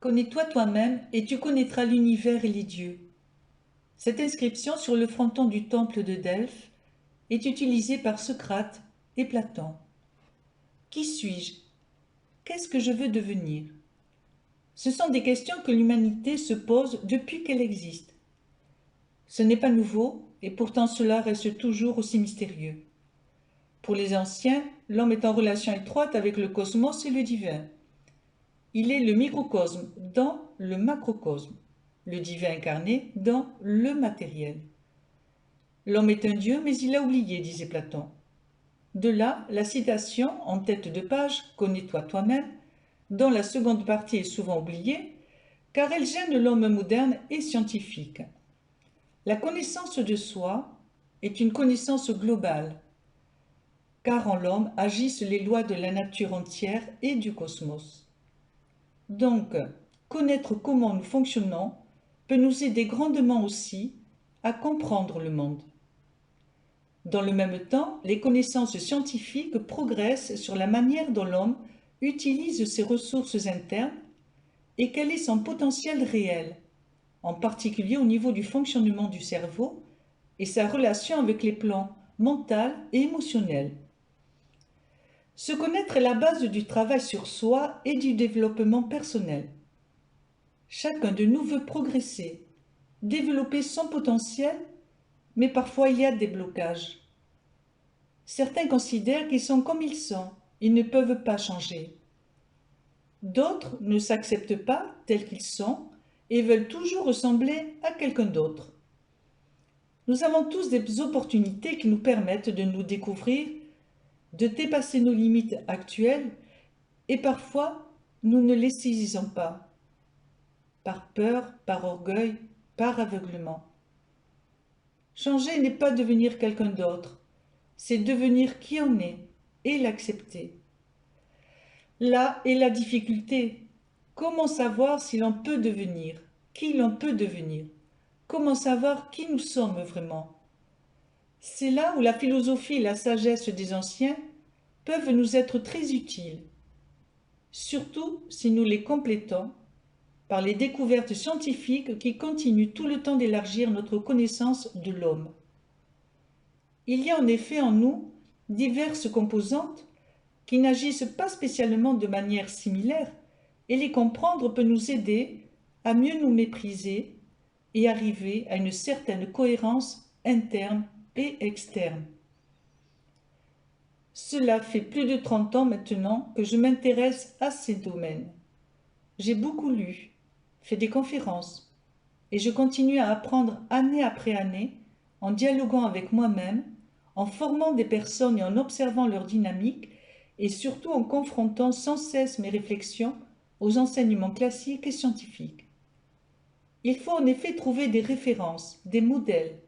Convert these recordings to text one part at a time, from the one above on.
Connais-toi toi-même et tu connaîtras l'univers et les dieux. Cette inscription sur le fronton du temple de Delphes est utilisée par Socrate et Platon. Qui suis-je? Qu'est-ce que je veux devenir? Ce sont des questions que l'humanité se pose depuis qu'elle existe. Ce n'est pas nouveau et pourtant cela reste toujours aussi mystérieux. Pour les anciens, l'homme est en relation étroite avec le cosmos et le divin. Il est le microcosme dans le macrocosme, le divin incarné dans le matériel. L'homme est un dieu, mais il a oublié, disait Platon. De là, la citation en tête de page « Connais-toi toi-même », dont la seconde partie est souvent oubliée, car elle gêne l'homme moderne et scientifique. La connaissance de soi est une connaissance globale, car en l'homme agissent les lois de la nature entière et du cosmos. Donc, connaître comment nous fonctionnons peut nous aider grandement aussi à comprendre le monde. Dans le même temps, les connaissances scientifiques progressent sur la manière dont l'homme utilise ses ressources internes et quel est son potentiel réel, en particulier au niveau du fonctionnement du cerveau et sa relation avec les plans mental et émotionnel. Se connaître est la base du travail sur soi et du développement personnel. Chacun de nous veut progresser, développer son potentiel, mais parfois il y a des blocages. Certains considèrent qu'ils sont comme ils sont, ils ne peuvent pas changer. D'autres ne s'acceptent pas tels qu'ils sont et veulent toujours ressembler à quelqu'un d'autre. Nous avons tous des opportunités qui nous permettent de nous découvrir, de dépasser nos limites actuelles et parfois nous ne les saisissons pas, par peur, par orgueil, par aveuglement. Changer n'est pas devenir quelqu'un d'autre, c'est devenir qui on est et l'accepter. Là est la difficulté. Comment savoir si l'on peut devenir, qui l'on peut devenir? Comment savoir qui nous sommes vraiment? C'est là où la philosophie et la sagesse des anciens peuvent nous être très utiles, surtout si nous les complétons par les découvertes scientifiques qui continuent tout le temps d'élargir notre connaissance de l'homme. Il y a en effet en nous diverses composantes qui n'agissent pas spécialement de manière similaire, et les comprendre peut nous aider à mieux nous mépriser et arriver à une certaine cohérence interne et externe. Cela fait plus de 30 ans maintenant que je m'intéresse à ces domaines. J'ai beaucoup lu, fait des conférences, et je continue à apprendre année après année en dialoguant avec moi-même, en formant des personnes et en observant leur dynamique, et surtout en confrontant sans cesse mes réflexions aux enseignements classiques et scientifiques. Il faut en effet trouver des références, des modèles,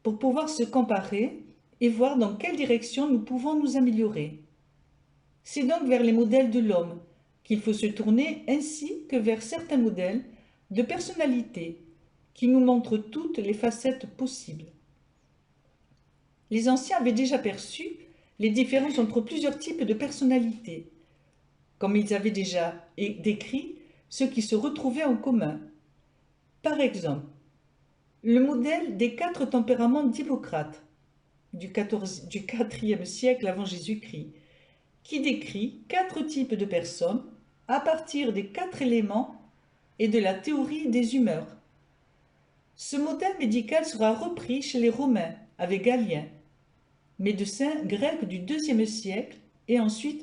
pour pouvoir se comparer et voir dans quelle direction nous pouvons nous améliorer. C'est donc vers les modèles de l'homme qu'il faut se tourner, ainsi que vers certains modèles de personnalité qui nous montrent toutes les facettes possibles. Les anciens avaient déjà perçu les différences entre plusieurs types de personnalités, comme ils avaient déjà décrit ce qui se retrouvait en commun. Par exemple, le modèle des 4 tempéraments d'Hippocrate du IVe siècle avant Jésus-Christ, qui décrit 4 types de personnes à partir des 4 éléments et de la théorie des humeurs. Ce modèle médical sera repris chez les Romains avec Galien, médecin grec du IIe siècle et ensuite